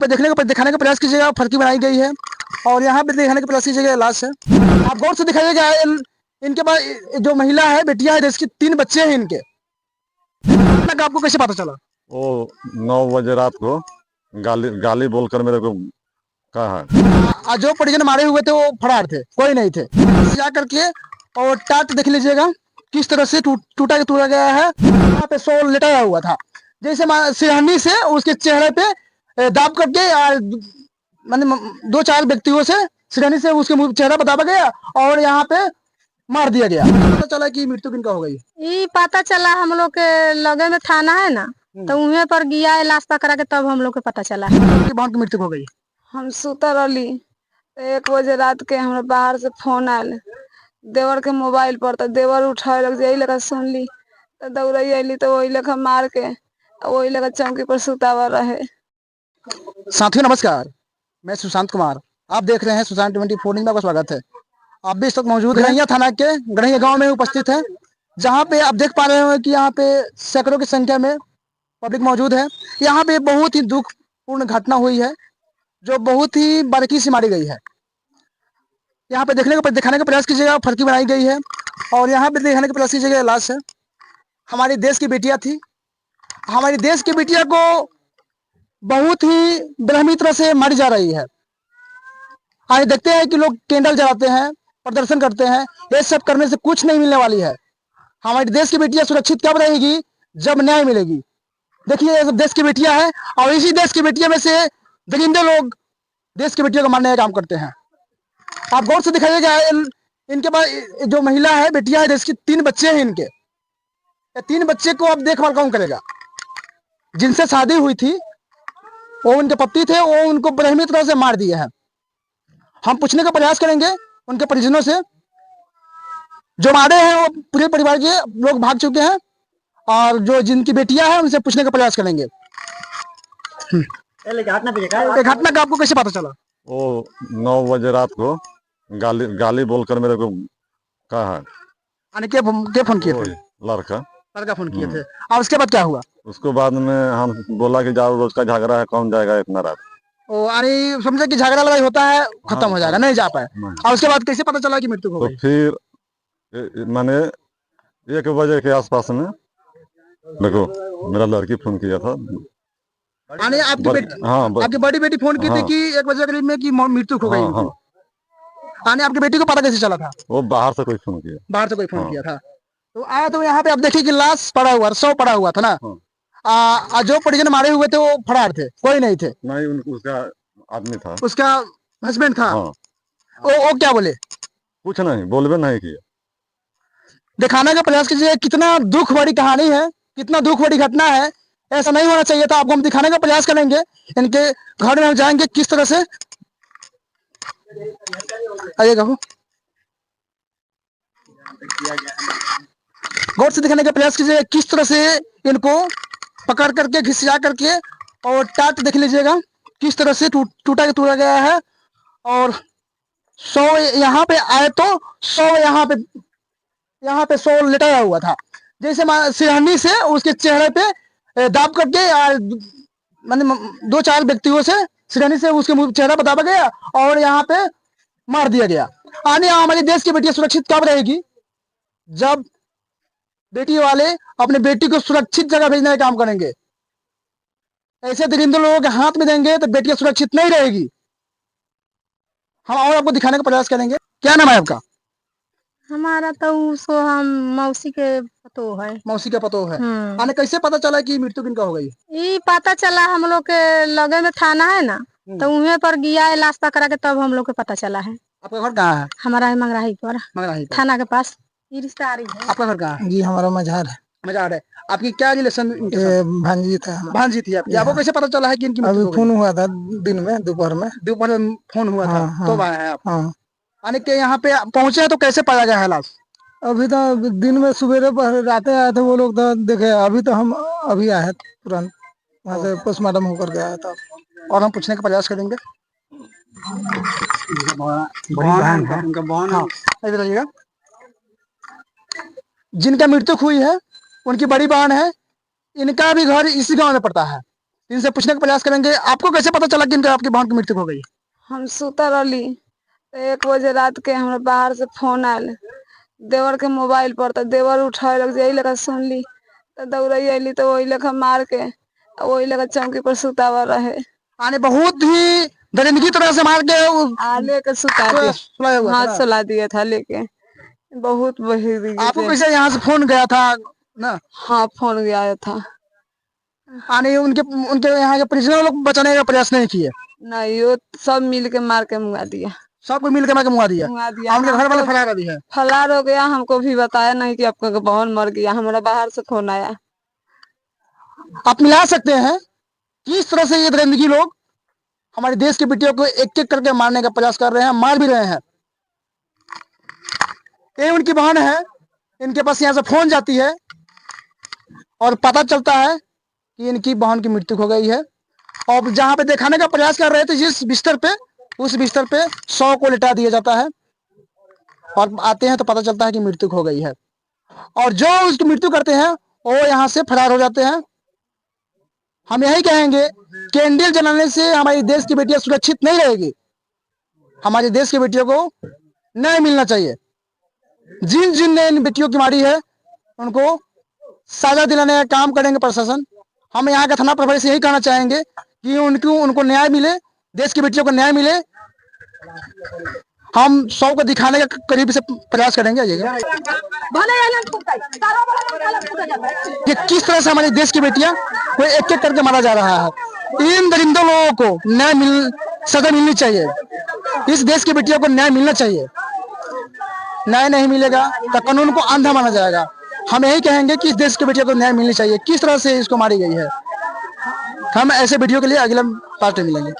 देखने का दिखाने का प्रयास कीजिएगा, फर्जी बनाई गई है और यहाँ पे दिखाने का प्रयास कीजिएगा लाश है। आप गौर से दिखाइएगा, इनके पास जो महिला है, बेटियां है, जिसकी 3 बच्चे हैं इनके। आपको कैसे पता चला? वो 9 बजे रात को गाली गाली बोलकर मेरे को कहा है। जो परिजन मारे हुए थे वो फरार थे, कोई नहीं थे। जा करके और टाट देख लीजिएगा किस तरह से टूटा गया है। यहाँ पे सोल लेटाया हुआ था, जैसे सिरहनी से उसके चेहरे पे दाब करके मैंने 2-4 व्यक्तियों से सिरहनी से उसके मुंह चेहरा बताया गया और यहाँ पे मार दिया गया। पता चला कि मृत्यु किनका हो गई? ये पता चला हम लोग के लगे में थाना है ना, तो वहीं पर गया है लाश पकड़ा के, तब हम लोग के पता चला है कि बहन की मृत्यु हो गई। हम सुतर रही 1 बजे रात के हमरा बाहर से फोन आयल देवर के मोबाइल पर, तो देवर उठाए लग यही लगा सुन ली तो दौड़ई अली तो वही लगा मार के वही लगा चौकी पर सुतावा रहे। साथियों नमस्कार, मैं सुशांत कुमार, आप देख रहे हैं सुशांत 24 न्यूज़ में आपका स्वागत है। आप भी इस वक्त मौजूद गढ़ैया थाना के गढ़ैया गांव में उपस्थित है, जहां पे आप देख पा रहे हो कि यहाँ पे सैकड़ों की संख्या में पब्लिक मौजूद है। यहाँ पे बहुत ही दुखपूर्ण घटना हुई है जो बहुत ही बारीकी से मारी गई है। यहाँ पे दिखाने का प्रयास कीजिएगा, फर्जी बनाई गई है और यहाँ पे दिखाने का प्रयास कीजिएगा लाश है। हमारी देश की बेटियां थी, हमारी देश की बेटिया को बहुत ही बेरहमी तरह से मारी जा रही है। आज देखते हैं कि लोग कैंडल जलाते हैं, प्रदर्शन करते हैं, ये सब करने से कुछ नहीं मिलने वाली है। हमारी देश की बेटियां सुरक्षित कब रहेगी? जब न्याय मिलेगी। देखिए ये सब देश की बेटियां हैं और इसी देश की बेटियां में से दरिंदे लोग देश की बेटियों को मारने का काम करते हैं। आप गौर से दिखाइएगा, इनके पास जो महिला है, बेटियां है, जिसकी 3 बच्चे हैं इनके। 3 बच्चे को अब देखभाल कौन करेगा? जिनसे शादी हुई थी वो उनके पति थे, वो उनको बेरहमी तरह से मार दिए हैं। हम पूछने का प्रयास करेंगे उनके परिजनों से। जो मारे हैं वो पूरे परिवार के लोग भाग चुके हैं और जो जिनकी बेटियां हैं उनसे पूछने का प्रयास करेंगे। घटना का आपको कैसे पता चला? वो 9 बजे रात को गाली बोलकर मेरे को कहा है। क्या फोन किए थे? लड़का फोन किए थे और उसके बाद क्या हुआ? उसके बाद में हम बोला कि जाओ, रोज का झगड़ा है, कौन जाएगा इतना रात। अरे समझे कि झगड़ा लड़ाई होता है, खत्म हो जाएगा, नहीं जा पाए। और उसके बाद कैसे पता चला कि मृत्यु हो गई? तो फिर मैंने 1 बजे के आसपास में देखो मेरा लड़की फोन किया था। आपकी बड़ी बेटी फोन की थी कि 1 बजे करीब में कि मृत्यु हो गई। आपकी बेटी को पता कैसे चला था? वो बाहर से कोई फोन किया था। तो आया तो यहाँ पे आप देखिए कि लाश पड़ा हुआ, शव पड़ा हुआ था ना। जो परिजन मारे हुए थे वो फरार थे, कोई नहीं थे। नहीं, उसका आदमी था, उसका हस्बैंड था। वो क्या बोले? कुछ नहीं बोलबे नहीं किया। दिखाने का प्रयास कीजिए कितना दुख भरी कहानी है, कितना दुख भरी घटना है। ऐसा नहीं होना चाहिए था। आपको हम दिखाने का प्रयास करेंगे, इनके घर में हम जाएंगे किस तरह से। आइएगा, गौर से दिखाने का प्रयास कीजिए किस तरह से इनको पकड़ करके घिसिया करके और टाट देख लीजिएगा किस तरह से टूटा गया है। और 100 यहाँ पे आए तो 100 यहाँ पे सोल लेटाया हुआ था, जैसे सिरहनी से उसके चेहरे पे दाब करके मैंने 2-4 व्यक्तियों से सिरहनी से उसके मुंह चेहरा बताया गया और यहाँ पे मार दिया गया। आने हमारी देश की बेटियां सुरक्षित कब रहेगी? जब बेटी वाले अपने बेटी को सुरक्षित जगह भेजने का काम करेंगे। ऐसे दरिंदे लोगों के हाथ में देंगे तो बेटियां सुरक्षित नहीं रहेगी। हम और आपको दिखाने का प्रयास करेंगे। क्या नाम है आपका? हमारा तो हम मौसी के पतो है। मौसी का पतो है। कैसे पता चला कि मृत्यु किनका हो गई? ये पता चला हम लोग के लगे में थाना है ना, तो वहीं पर गया है लाश पकड़ा के, तब हम लोग के पता चला है। आपका घर कहाँ है? हमारा है मंगराही पर, थाना के पास। ये रिश्तेदारी है। आपका घर कहाँ है? जी हमारा मजार है। मजार है। आपकी क्या रिलेशन? भांजी था। भांजी थी आपकी। आपको कैसे पता चला है कि इनकी मृत्यु हो गई? फोन हुआ था दिन में, दोपहर में फोन हुआ था। तो आए हैं आप? आने के यहाँ पे पहुंचे तो कैसे पाया गया है लाश? अभी तो दिन में सवेरे रात आए थे वो लोग, तो देखे। अभी तो हम अभी आए हैं तुरंत वहाँ से पोस्टमार्टम होकर के आया था। और हम पूछने का प्रयास करेंगे। बताइएगा, जिनका मृत्यु हुई है उनकी बड़ी बहन है, इनका भी घर इसी गांव में पड़ता है। इनसे पूछने का प्रयास करेंगे, आपको कैसे पता चला कि इनका आपकी बहन की मृत्यु हो गई? हम सुता रहली तो 1 बजे रात के हमरा बाहर से फोन आयल देवर के मोबाइल पर, तो देवर उठावे लग यही लगा सुनली तो दौड़ई अली तो वही लेखा मार के वही लगा चौकी पर सुतावा रहे। आने बहुत ही दरिंदगी तरह से मार के लेके सुता दिया, सुलाया हुआ था हाथ ना? सुला दिया था लेके, बहुत बही आपको कैसे यहाँ से फोन गया था ना? हाँ फोन गया था। आने उनके उनके यहाँ के परिजनों लोग बचाने का प्रयास नहीं किए? नहीं वो सब मिल के मार के मुआ दिया, सबको मिलकर मार के मुआ दिया। मुआ दिया। उनके घर वाले हमको फरार अभी है। फरार हो गया, हमको भी बताया नहीं कि आपका बहन मर गया, हमारा बाहर से फोन आया। आप मिला सकते हैं किस तरह से ये दरिंदगी लोग हमारे देश की बेटियों को एक एक करके मारने का प्रयास कर रहे हैं, मार भी रहे हैं। ये उनकी बहन है, इनके पास यहाँ से फोन जाती है और पता चलता है कि इनकी बहन की मृत्यु हो गई है। और जहां पे दिखाने का प्रयास कर रहे थे जिस बिस्तर पे, उस बिस्तर पे 100 को लिटा दिया जाता है और आते हैं तो पता चलता है कि मृत्यु हो गई है। और जो उसकी मृत्यु करते हैं वो यहाँ से फरार हो जाते हैं। हम यही कहेंगे कि कैंडल जलाने से हमारी देश की बेटियां सुरक्षित नहीं रहेगी। हमारी देश की बेटियों को न्याय मिलना चाहिए। जिन जिन ने इन बेटियों की मारी है उनको सजा दिलाने का काम करेंगे प्रशासन। हम यहाँ के थाना प्रभारी से यही कहना चाहेंगे कि उनको न्याय मिले, देश की बेटियों को न्याय मिले। हम 100 को दिखाने का करीब से प्रयास करेंगे। कि किस तरह से हमारे देश की बेटियां को एक एक करके मारा जा रहा है। इन दरिंदों लोगों को सजा मिलनी चाहिए। इस देश की बेटियों को न्याय मिलना चाहिए। न्याय नहीं मिलेगा तो कानून को अंधा माना जाएगा। हम यही कहेंगे कि इस देश की बेटियों को न्याय मिलनी चाहिए। किस तरह से इसको मारी गई है। हम ऐसे वीडियो के लिए अगले पार्ट में मिलेंगे।